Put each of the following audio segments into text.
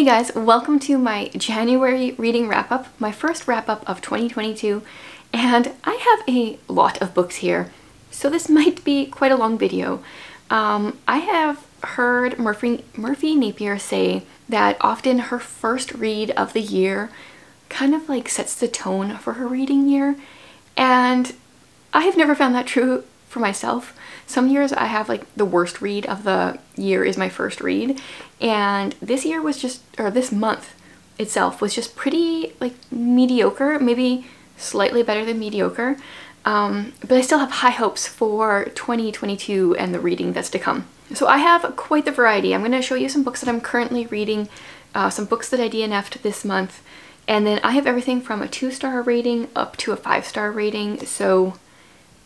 Hey guys, welcome to my January reading wrap-up, my first wrap-up of 2022, and I have a lot of books here, so this might be quite a long video. I have heard Murphy Napier say that often her first read of the year kind of like sets the tone for her reading year, and I have never found that true for myself. Some years I have like the worst read of the year is my first read, and this year was just, or this month itself was just pretty like mediocre, maybe slightly better than mediocre, but I still have high hopes for 2022 and the reading that's to come. So I have quite the variety. I'm going to show you some books that I'm currently reading, some books that I DNF'd this month, and then I have everything from a 2-star rating up to a 5-star rating, so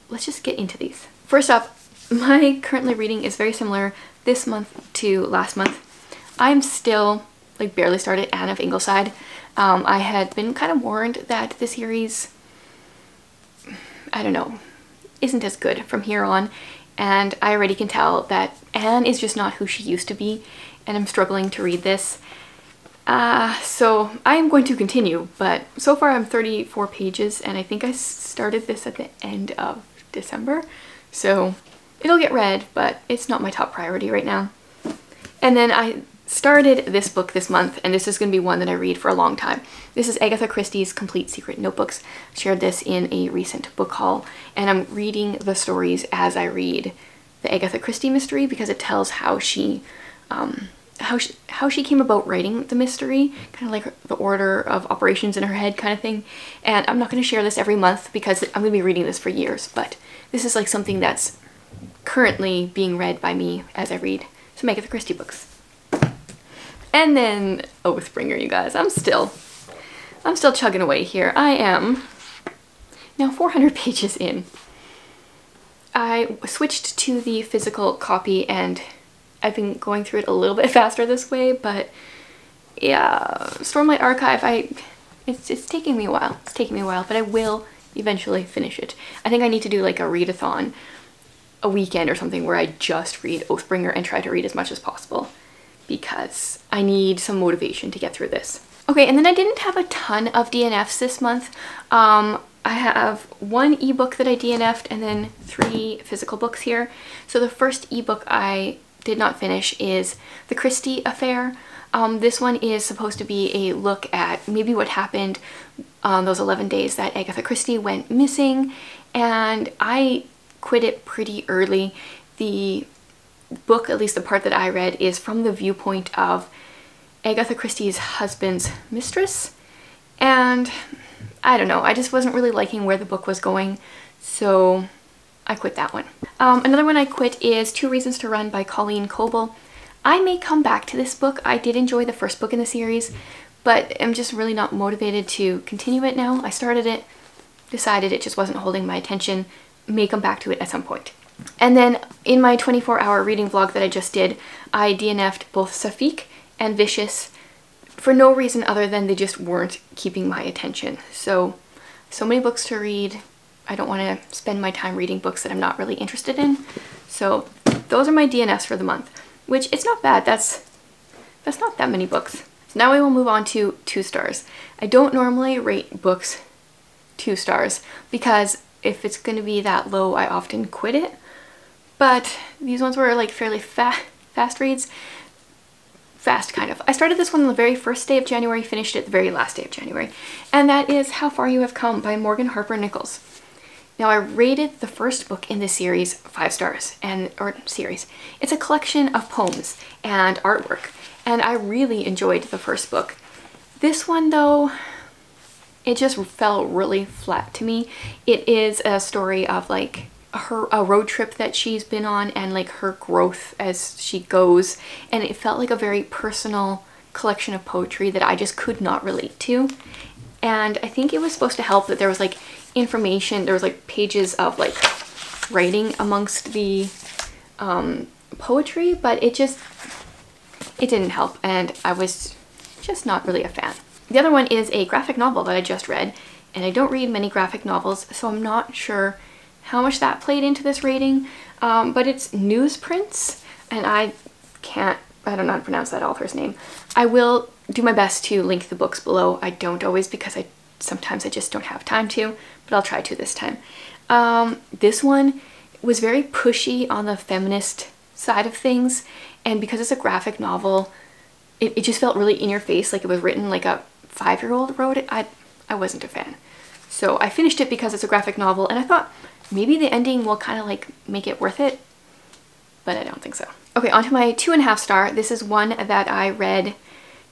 let's just get into these. First up, my currently reading is very similar this month to last month. I'm still like barely started Anne of Ingleside. I had been kind of warned that the series, I don't know, isn't as good from here on, and I already can tell that Anne is just not who she used to be, and I'm struggling to read this. So I am going to continue, but so far I'm 34 pages, and I think I started this at the end of December, so it'll get read, but it's not my top priority right now. And then I started this book this month, and this is going to be one that I read for a long time. This is Agatha Christie's Complete Secret Notebooks. I shared this in a recent book haul, and I'm reading the stories as I read the Agatha Christie mystery because it tells how she came about writing the mystery, kind of like the order of operations in her head kind of thing. And I'm not going to share this every month because I'm going to be reading this for years, but this is like something that's currently being read by me as I read some Agatha Christie books. And then Oathbringer, you guys. I'm still chugging away here. I am now 400 pages in. I switched to the physical copy and I've been going through it a little bit faster this way, but yeah, Stormlight Archive, it's taking me a while. It's taking me a while, but I will eventually finish it. I think I need to do like a readathon, a weekend or something where I just read Oathbringer and try to read as much as possible because I need some motivation to get through this. Okay, and then I didn't have a ton of DNFs this month. I have one ebook that I DNF'd and then 3 physical books here. So the first ebook I did not finish is The Christie Affair. This one is supposed to be a look at maybe what happened on those 11 days that Agatha Christie went missing, and I quit it pretty early. The book, at least the part that I read, is from the viewpoint of Agatha Christie's husband's mistress, and I don't know, I just wasn't really liking where the book was going, so I quit that one. Another one I quit is 2 Reasons to Run by Colleen Coble. I may come back to this book. I did enjoy the first book in the series, but I'm just really not motivated to continue it now. I started it, decided it just wasn't holding my attention, may come back to it at some point. And then in my 24-hour reading vlog that I just did, I DNF'd both Sapphique and Vicious for no reason other than they just weren't keeping my attention. So many books to read. I don't want to spend my time reading books that I'm not really interested in. So those are my DNFs for the month, which it's not bad. That's not that many books. So now we will move on to 2 stars. I don't normally rate books 2 stars because if it's going to be that low, I often quit it. But these ones were like fairly fast reads. Fast, kind of. I started this one on the very first day of January, finished it the very last day of January. And that is How Far You Have Come by Morgan Harper Nichols. Now I rated the first book in this series 5 stars, or series. It's a collection of poems and artwork, and I really enjoyed the first book. This one though, it just fell really flat to me. It is a story of like a road trip that she's been on and like her growth as she goes, and it felt like a very personal collection of poetry that I just could not relate to. And I think it was supposed to help that there was like information, there was like pages of like writing amongst the poetry, but it didn't help, and I was just not really a fan. The other one is a graphic novel that I just read, and I don't read many graphic novels, so I'm not sure how much that played into this rating, but it's Newsprints, and I don't know how to pronounce that author's name. I will do my best to link the books below. I don't always because sometimes I just don't have time to, but I'll try to this time. This one was very pushy on the feminist side of things, and because it's a graphic novel, it just felt really in your face, like it was written like a 5-year-old wrote it. I wasn't a fan. So I finished it because it's a graphic novel, and I thought maybe the ending will kind of like make it worth it, but I don't think so. Okay, on to my 2.5 star. This is one that I read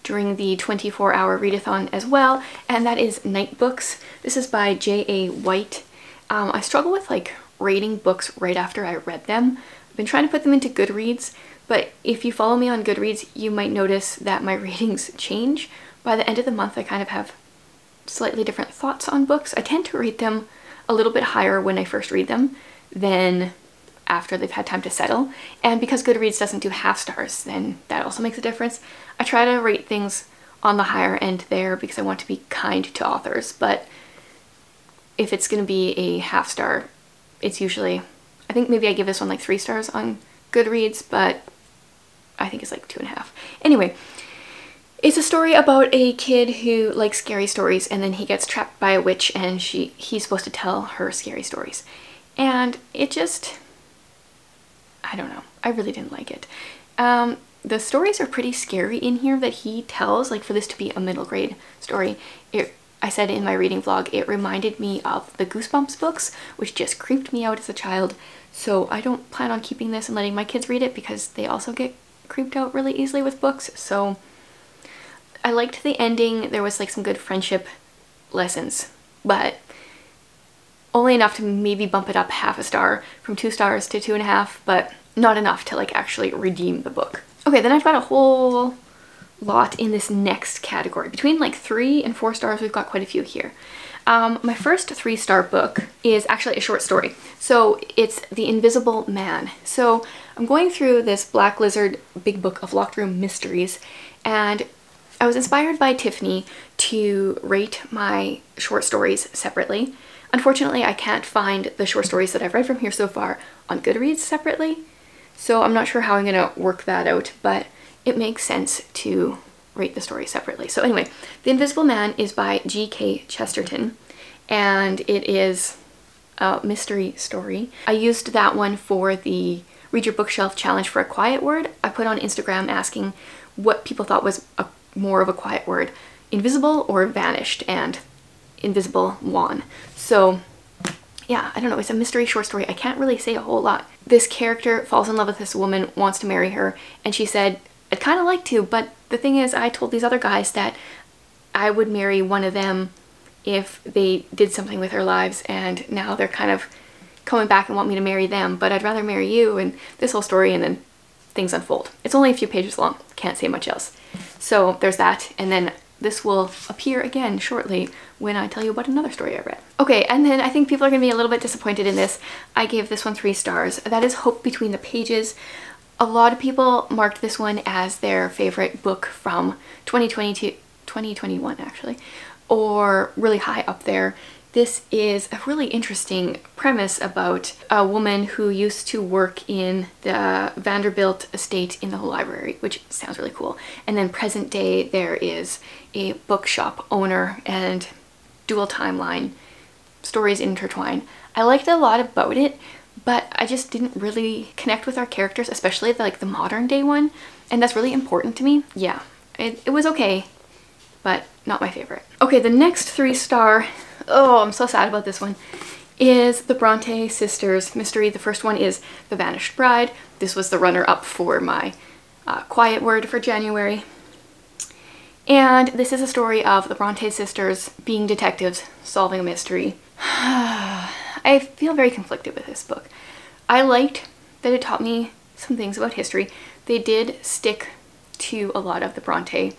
during the 24-hour readathon as well, and that is Nightbooks. This is by J.A. White. I struggle with like rating books right after I read them. I've been trying to put them into Goodreads, but if you follow me on Goodreads, you might notice that my ratings change. By the end of the month, I kind of have slightly different thoughts on books. I tend to rate them a little bit higher when I first read them than after they've had time to settle. And because Goodreads doesn't do half stars, then that also makes a difference. I try to rate things on the higher end there because I want to be kind to authors, but if it's going to be a half star, it's usually, I think maybe I give this one like 3 stars on Goodreads, but I think it's like 2.5. Anyway, it's a story about a kid who likes scary stories, and then he gets trapped by a witch, and he's supposed to tell her scary stories. And it just, I don't know, I really didn't like it. The stories are pretty scary in here that he tells, like for this to be a middle grade story. I said in my reading vlog, it reminded me of the Goosebumps books, which just creeped me out as a child. So I don't plan on keeping this and letting my kids read it because they also get creeped out really easily with books. So I liked the ending. There was like some good friendship lessons, but only enough to maybe bump it up half a star from 2 stars to 2.5, but not enough to like actually redeem the book. Okay, then I've got a whole lot in this next category. Between like 3 and 4 stars, we've got quite a few here. My first 3-star book is actually a short story. So it's The Invisible Man. So I'm going through this Black Lizard big book of locked room mysteries, and I was inspired by Tiffany to rate my short stories separately. Unfortunately, I can't find the short stories that I've read from here so far on Goodreads separately, so I'm not sure how I'm gonna work that out, but it makes sense to rate the story separately. So anyway, The Invisible Man is by G.K. Chesterton, and it is a mystery story. I used that one for the Read Your Bookshelf challenge for a quiet word. I put on Instagram asking what people thought was more of a quiet word, invisible or vanished, and invisible won. So yeah, I don't know, it's a mystery short story. I can't really say a whole lot. This character falls in love with this woman, wants to marry her, and she said, I'd kind of like to, but the thing is, I told these other guys that I would marry one of them if they did something with their lives, and now they're kind of coming back and want me to marry them, but I'd rather marry you, and this whole story, and then things unfold. It's only a few pages long, can't say much else. So there's that, and then this will appear again shortly when I tell you about another story I read. Okay, and then I think people are going to be a little bit disappointed in this. I gave this one 3 stars. That is Hope Between the Pages. A lot of people marked this one as their favorite book from 2021 actually, or really high up there. This is a really interesting premise about a woman who used to work in the Vanderbilt estate in the library, which sounds really cool. And then present day, there is a bookshop owner and dual timeline, stories intertwine. I liked a lot about it, but I just didn't really connect with our characters, especially the modern day one. And that's really important to me. Yeah, it was okay, but not my favorite. Okay, the next 3-star, oh, I'm so sad about this one, is the Bronte Sisters mystery. The first one is The Vanished Bride. This was the runner-up for my quiet word for January. And this is a story of the Bronte sisters being detectives, solving a mystery. I feel very conflicted with this book. I liked that it taught me some things about history. They did stick to a lot of the Bronte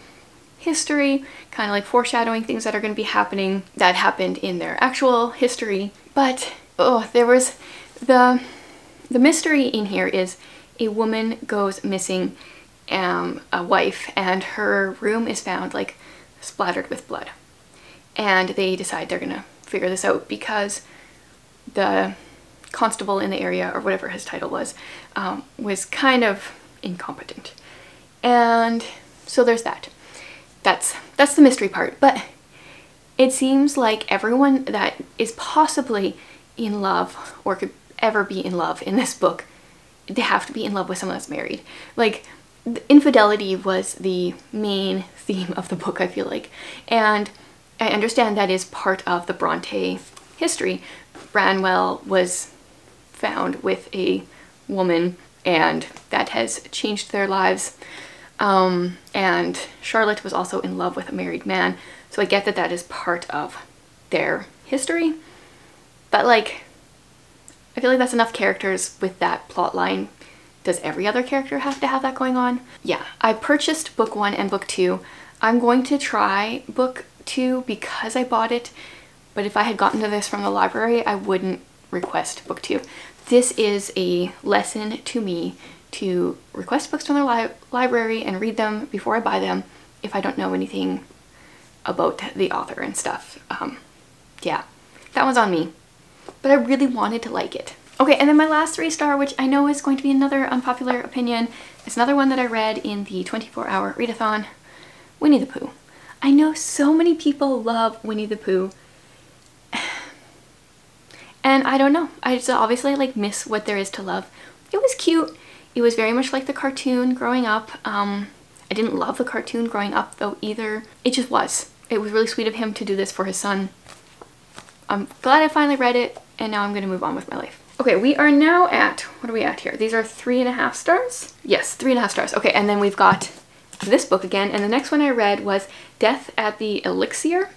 history, kind of like foreshadowing things that are going to be happening that happened in their actual history. But oh, there was the mystery in here is a woman goes missing, a wife, and her room is found like splattered with blood, and they decide they're gonna figure this out because the constable in the area, or whatever his title was kind of incompetent. And so there's that. that's the mystery part. But it seems like everyone that is possibly in love or could ever be in love in this book, they have to be in love with someone that's married. Like, infidelity was the main theme of the book, I feel like. And I understand that is part of the Bronte history. Branwell was found with a woman and that has changed their lives. And Charlotte was also in love with a married man. So I get that that is part of their history. But like, I feel like that's enough characters with that plot line. Does every other character have to have that going on? Yeah, I purchased book 1 and book 2. I'm going to try book 2 because I bought it. But if I had gotten to this from the library, I wouldn't request book 2. This is a lesson to me to request books from the library and read them before I buy them if I don't know anything about the author and stuff. Yeah, that one's on me. But I really wanted to like it. Okay, and then my last 3-star, which I know is going to be another unpopular opinion, is another one that I read in the 24-hour readathon, Winnie-the-Pooh. I know so many people love Winnie-the-Pooh. And I don't know, I just obviously like miss what there is to love. It was cute. It was very much like the cartoon growing up. I didn't love the cartoon growing up though either. It just was. It was really sweet of him to do this for his son. I'm glad I finally read it, and now I'm going to move on with my life. Okay, we are now at, what are we at here? These are 3.5 stars? Yes, 3.5 stars. Okay, and then we've got this book again, and the next one I read was Death at the Elixir,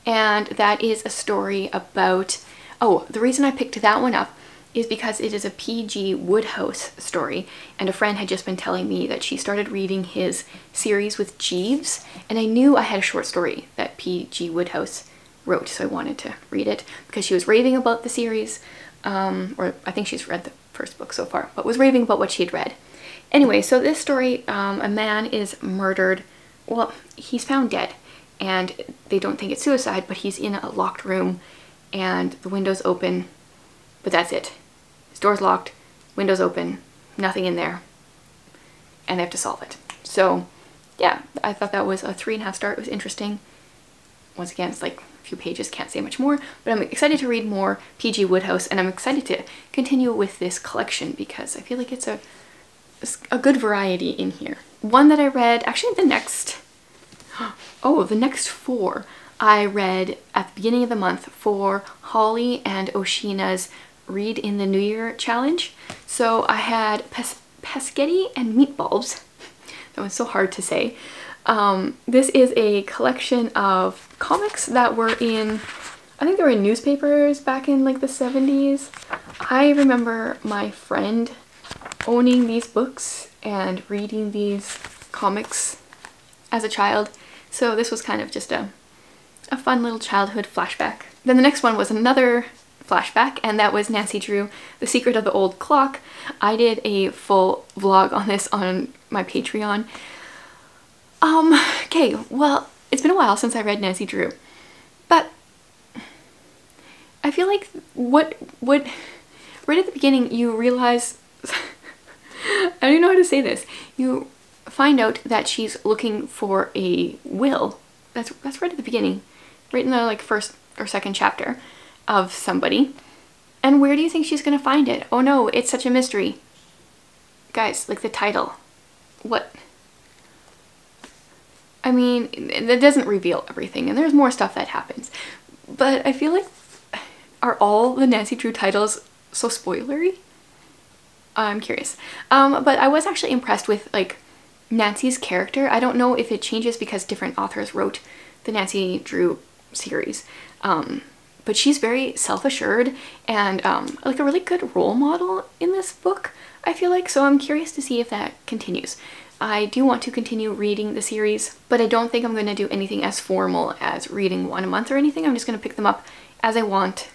and that is a story about, oh, the reason I picked that one up is because it is a P.G. Wodehouse story, and a friend had just been telling me that she started reading his series with Jeeves, and I knew I had a short story that P.G. Wodehouse wrote, so I wanted to read it because she was raving about the series, or I think she's read the first book so far, but was raving about what she had read. Anyway, so this story, a man is murdered. Well, he's found dead, and they don't think it's suicide, but he's in a locked room, and the window's open, but that's it. His door's locked, window's open, nothing in there, and they have to solve it. So, yeah, I thought that was a 3.5 star. It was interesting. Once again, it's like a few pages, can't say much more, but I'm excited to read more P.G. Wodehouse, and I'm excited to continue with this collection because I feel like it's a good variety in here. One that I read, actually the next 4 I read at the beginning of the month for Holly and Oshina's Read in the New Year challenge. So I had Pasghetti and Meatballs. That was so hard to say. This is a collection of comics that were in, I think they were in newspapers back in like the 70s. I remember my friend owning these books and reading these comics as a child. So this was kind of just a fun little childhood flashback. Then the next one was another flashback, and that was Nancy Drew, The Secret of the Old Clock. I did a full vlog on this on my Patreon. Okay, well, it's been a while since I read Nancy Drew, but I feel like what right at the beginning you realize, I don't even know how to say this, you find out that she's looking for a will. That's right at the beginning, right in the like first or second chapter of somebody. And where do you think she's gonna find it? Oh no, it's such a mystery. Guys, like the title. What? I mean, that doesn't reveal everything, and there's more stuff that happens. But I feel like, are all the Nancy Drew titles so spoilery? I'm curious. But I was actually impressed with like Nancy's character. I don't know if it changes because different authors wrote the Nancy Drew series. But she's very self-assured and like a really good role model in this book, I feel like. So I'm curious to see if that continues. I do want to continue reading the series, but I don't think I'm going to do anything as formal as reading one a month or anything. I'm just going to pick them up as I want,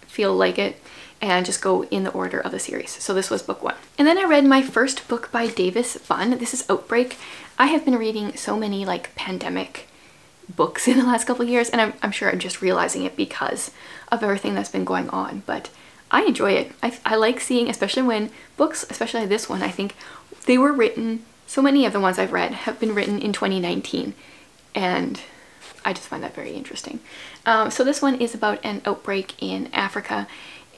feel like it, and just go in the order of the series. So this was book 1. And then I read my first book by Davis Bunn. This is Outbreak. I have been reading so many like pandemic books in the last couple of years, and I'm sure I'm just realizing it because of everything that's been going on, but I enjoy it. I like seeing, especially when books, especially this one, I think they were written, so many of the ones I've read have been written in 2019, and I just find that very interesting. So this one is about an outbreak in Africa,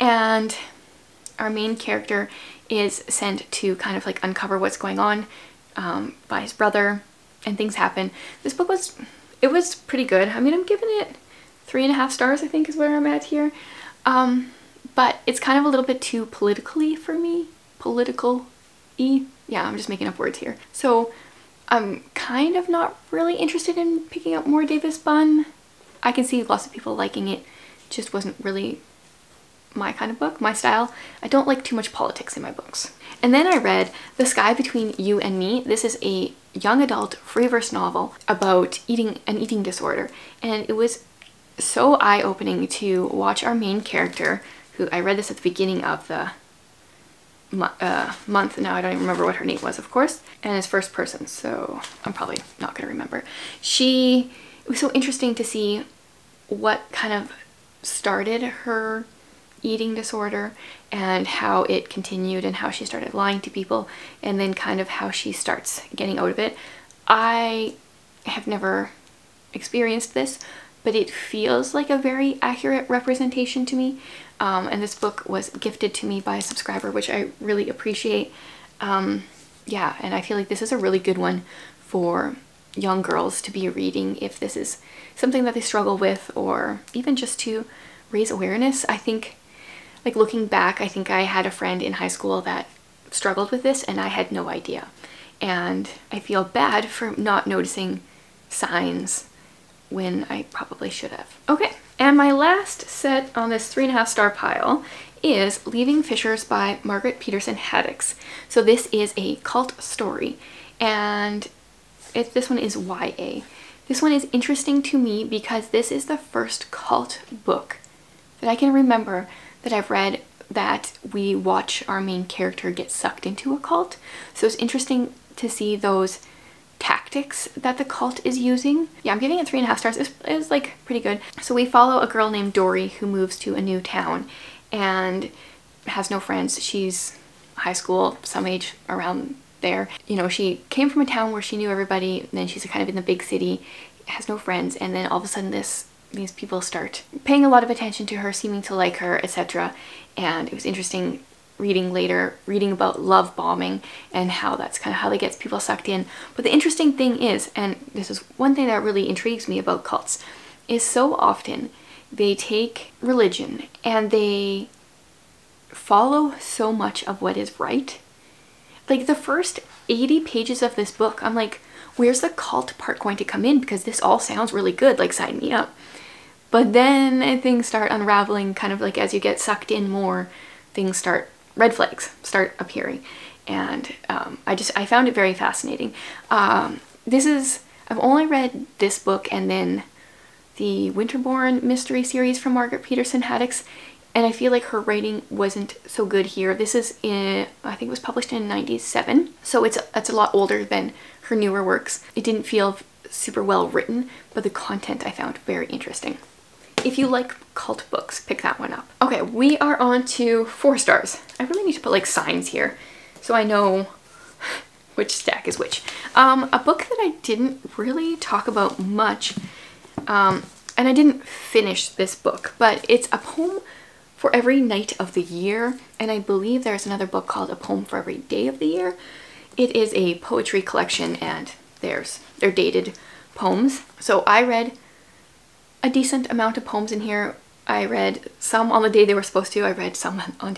and our main character is sent to kind of like uncover what's going on by his brother, and things happen. This book was pretty good. I mean, I'm giving it 3.5 stars, I think is where I'm at here. But it's kind of a little bit too politically for me. Political-y. Yeah, I'm just making up words here. So I'm kind of not really interested in picking up more Davis Bunn. I can see lots of people liking it. Just wasn't really my kind of book, my style. I don't like too much politics in my books. And then I read The Sky Between You and Me. This is a young adult free verse novel about an eating disorder. And it was so eye-opening to watch our main character, who I read this at the beginning of the month. Now I don't even remember what her name was, of course, and it's first person, so I'm probably not gonna remember. It was so interesting to see what kind of started her eating disorder and how it continued and how she started lying to people, and then kind of how she starts getting out of it. I have never experienced this, but it feels like a very accurate representation to me. And this book was gifted to me by a subscriber, which I really appreciate. Yeah, and I feel like this is a really good one for young girls to be reading if this is something that they struggle with, or even just to raise awareness. I think, like looking back, I think I had a friend in high school that struggled with this and I had no idea. And I feel bad for not noticing signs when I probably should have. Okay, and my last set on this 3.5 star pile is Leaving Fishers by Margaret Peterson Haddix. So this is a cult story, and this one is YA. This one is interesting to me because this is the first cult book that I can remember that I've read that we watch our main character get sucked into a cult. So it's interesting to see those tactics that the cult is using. Yeah, I'm giving it 3.5 stars. It's like pretty good. So we follow a girl named Dory who moves to a new town and has no friends. She's high school, some age around there. You know, she came from a town where she knew everybody, and then she's kind of in the big city, has no friends, and then all of a sudden these people start paying a lot of attention to her, seeming to like her, etc. And it was interesting reading about love bombing and how that's kind of how they get people sucked in. But the interesting thing is, and this is one thing that really intrigues me about cults, is so often they take religion and they follow so much of what is right. Like the first 80 pages of this book, I'm like, where's the cult part going to come in? Because this all sounds really good, like sign me up. But then things start unraveling, kind of like as you get sucked in more, red flags start appearing. And I found it very fascinating. I've only read this book and then the Winterborn mystery series from Margaret Peterson Haddix, and I feel like her writing wasn't so good here. This is I think it was published in '97, so it's a lot older than her newer works. It didn't feel super well written, but the content I found very interesting. If you like cult books, pick that one up. Okay, we are on to 4 stars. I really need to put like signs here so I know which stack is which. A book that I didn't really talk about much, and I didn't finish this book, but it's A Poem for Every Night of the Year, and I believe there's another book called A Poem for Every Day of the Year. It is a poetry collection, and they're dated poems. So I read a decent amount of poems in here. I read some on the day they were supposed to. I read some on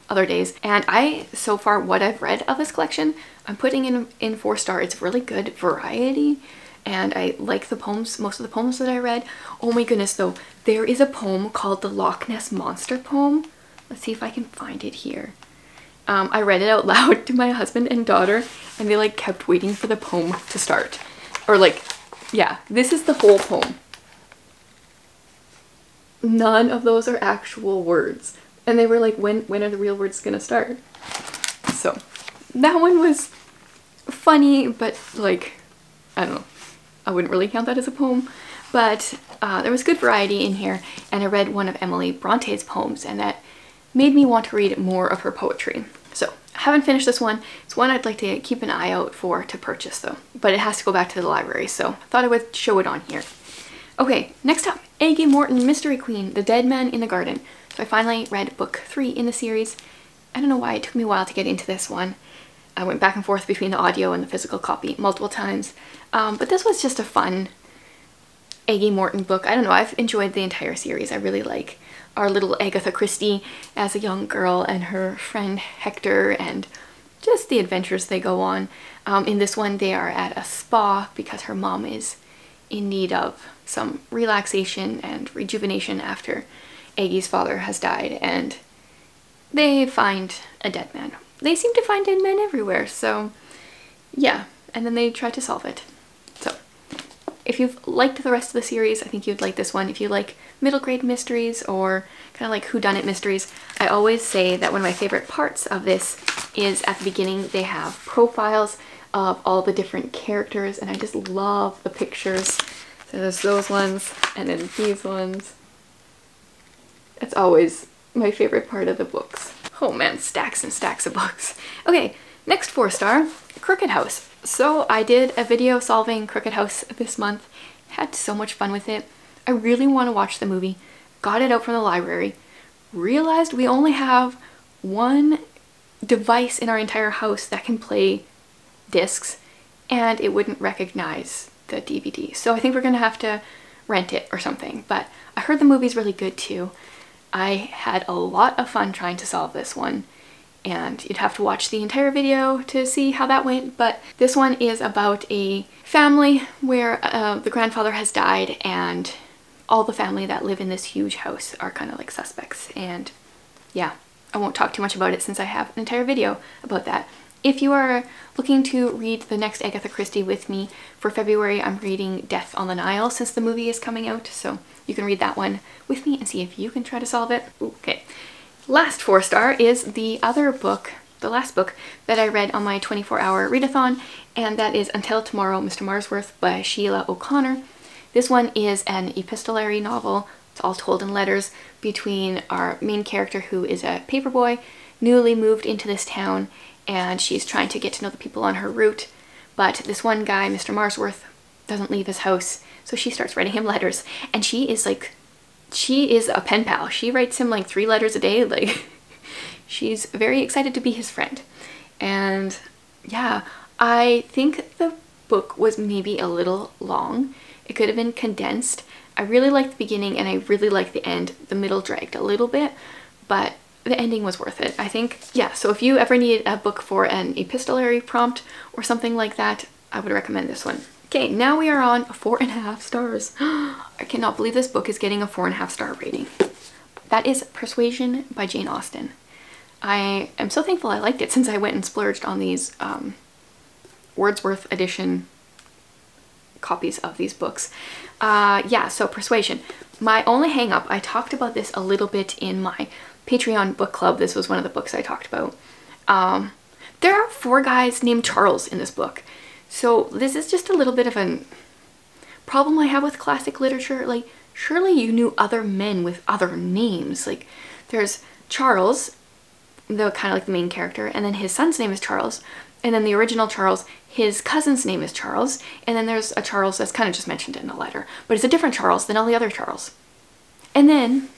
other days. And so far what I've read of this collection, I'm putting in 4 stars. It's really good variety. And I like the poems, most of the poems that I read. Oh my goodness though, there is a poem called the Loch Ness Monster poem. Let's see if I can find it here. I read it out loud to my husband and daughter, and they like kept waiting for the poem to start. Or like, yeah, this is the whole poem. None of those are actual words. And they were like, when are the real words gonna start? So that one was funny, but like, I don't know. I wouldn't really count that as a poem, but there was good variety in here, and I read one of Emily Bronte's poems, and that made me want to read more of her poetry. So haven't finished this one. It's one I'd like to keep an eye out for to purchase though, but it has to go back to the library, so I thought I would show it on here. Okay, next up, A.G. Morton, Mystery Queen, The Dead Man in the Garden. So I finally read book 3 in the series. I don't know why it took me a while to get into this one. I went back and forth between the audio and the physical copy multiple times, but this was just a fun A.G. Morton book. I don't know, I've enjoyed the entire series. I really like our little Agatha Christie as a young girl and her friend Hector and just the adventures they go on. In this one they are at a spa because her mom is in need of some relaxation and rejuvenation after Aggie's father has died, and they find a dead man. They seem to find dead men everywhere, so yeah, and then they try to solve it. So if you've liked the rest of the series, I think you'd like this one. If you like middle grade mysteries or kind of like whodunit mysteries, I always say that one of my favorite parts of this is at the beginning they have profiles of all the different characters, and I just love the pictures. So there's those ones and then these ones. It's always my favorite part of the books. Oh man, stacks and stacks of books. Okay, next 4-star, Crooked House. So I did a video solving Crooked House this month. Had so much fun with it. I really want to watch the movie. Got it out from the library. Realized we only have one device in our entire house that can play discs, and it wouldn't recognize the DVD. So I think we're gonna have to rent it or something. But I heard the movie's really good too. I had a lot of fun trying to solve this one, and you'd have to watch the entire video to see how that went. But this one is about a family where the grandfather has died, and all the family that live in this huge house are kind of like suspects. And yeah, I won't talk too much about it since I have an entire video about that. If you are looking to read the next Agatha Christie with me, for February I'm reading Death on the Nile since the movie is coming out, so you can read that one with me and see if you can try to solve it. Okay, last 4-star is the other book, the last book that I read on my 24-hour readathon, and that is Until Tomorrow, Mr. Marsworth by Sheila O'Connor. This one is an epistolary novel. It's all told in letters between our main character, who is a paperboy, newly moved into this town, and she's trying to get to know the people on her route, but this one guy, Mr. Marsworth, doesn't leave his house, so she starts writing him letters, and she is a pen pal. She writes him like 3 letters a day, like she's very excited to be his friend. And yeah, I think the book was maybe a little long. It could have been condensed. I really liked the beginning and I really liked the end. The middle dragged a little bit, but the ending was worth it, I think. Yeah, so if you ever need a book for an epistolary prompt or something like that, I would recommend this one. Okay, now we are on 4.5 stars. I cannot believe this book is getting a 4.5-star rating. That is Persuasion by Jane Austen. I am so thankful I liked it since I went and splurged on these Wordsworth edition copies of these books. Yeah, so Persuasion. My only hang up, I talked about this a little bit in my Patreon book club. This was one of the books I talked about. There are 4 guys named Charles in this book. So this is just a little bit of a problem I have with classic literature. Like, surely you knew other men with other names. Like, there's Charles, the kind of like the main character, and then his son's name is Charles, and then the original Charles, his cousin's name is Charles, and then there's a Charles that's kind of just mentioned in a letter, but it's a different Charles than all the other Charles. And then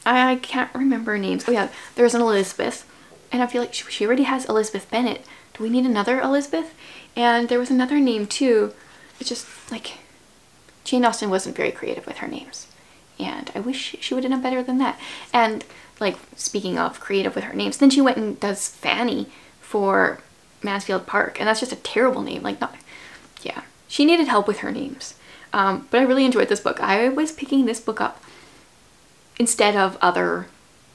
I can't remember names. Oh yeah, there's an Elizabeth, and I feel like she already has Elizabeth Bennet. Do we need another Elizabeth? And there was another name too. It's just like Jane Austen wasn't very creative with her names, and I wish she would have done better than that. And like, speaking of creative with her names, then she went and does Fanny for Mansfield Park, and that's just a terrible name. Like, not, yeah, she needed help with her names. But I really enjoyed this book. I was picking this book up instead of other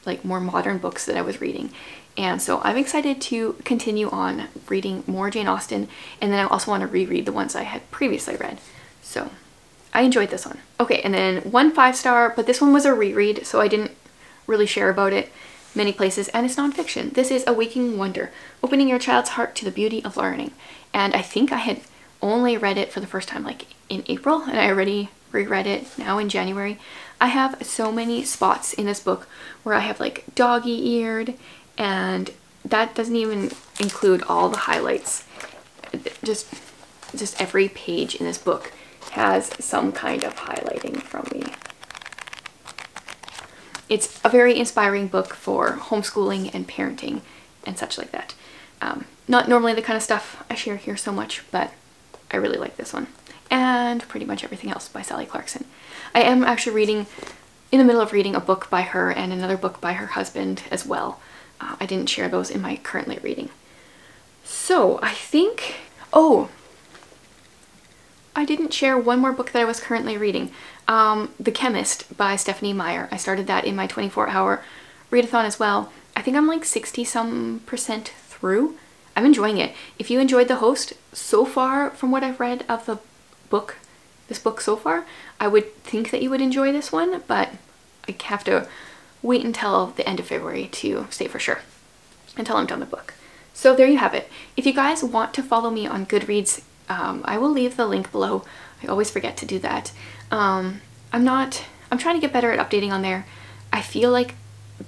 like more modern books that I was reading, and so I'm excited to continue on reading more Jane Austen, and then I also want to reread the ones I had previously read. So I enjoyed this one. Okay, and then one 5-star, but this one was a reread, so I didn't really share about it many places, and it's nonfiction. This is A Waking Wonder, opening your child's heart to the beauty of learning. And I think I had only read it for the first time like in April, and I already reread it now in January. I have so many spots in this book where I have like doggy-eared and that doesn't even include all the highlights. Just every page in this book has some kind of highlighting from me. It's a very inspiring book for homeschooling and parenting and such like that. Not normally the kind of stuff I share here so much, but I really like this one. And pretty much everything else by Sally Clarkson. I am actually in the middle of reading a book by her and another book by her husband as well. I didn't share those in my currently reading. So I think, oh, I didn't share one more book that I was currently reading. The Chemist by Stephanie Meyer. I started that in my 24-hour readathon as well. I think I'm like 60-some% through. I'm enjoying it. If you enjoyed The Host so far from what I've read of this book so far, I would think that you would enjoy this one, but I have to wait until the end of February to say for sure, until I'm done the book. So there you have it. If you guys want to follow me on Goodreads, I will leave the link below. I always forget to do that. I'm trying to get better at updating on there. I feel like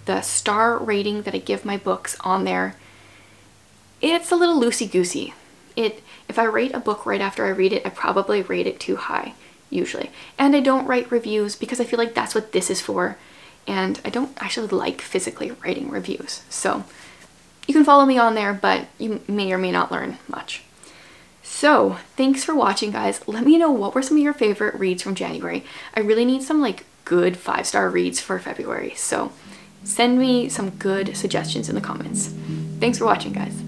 the star rating that I give my books on there, it's a little loosey-goosey. If I rate a book right after I read it, I probably rate it too high, usually. And I don't write reviews because I feel like that's what this is for. And I don't actually like physically writing reviews. So you can follow me on there, but you may or may not learn much. So thanks for watching, guys. Let me know what were some of your favorite reads from January. I really need some like good 5-star reads for February. So send me some good suggestions in the comments. Thanks for watching, guys.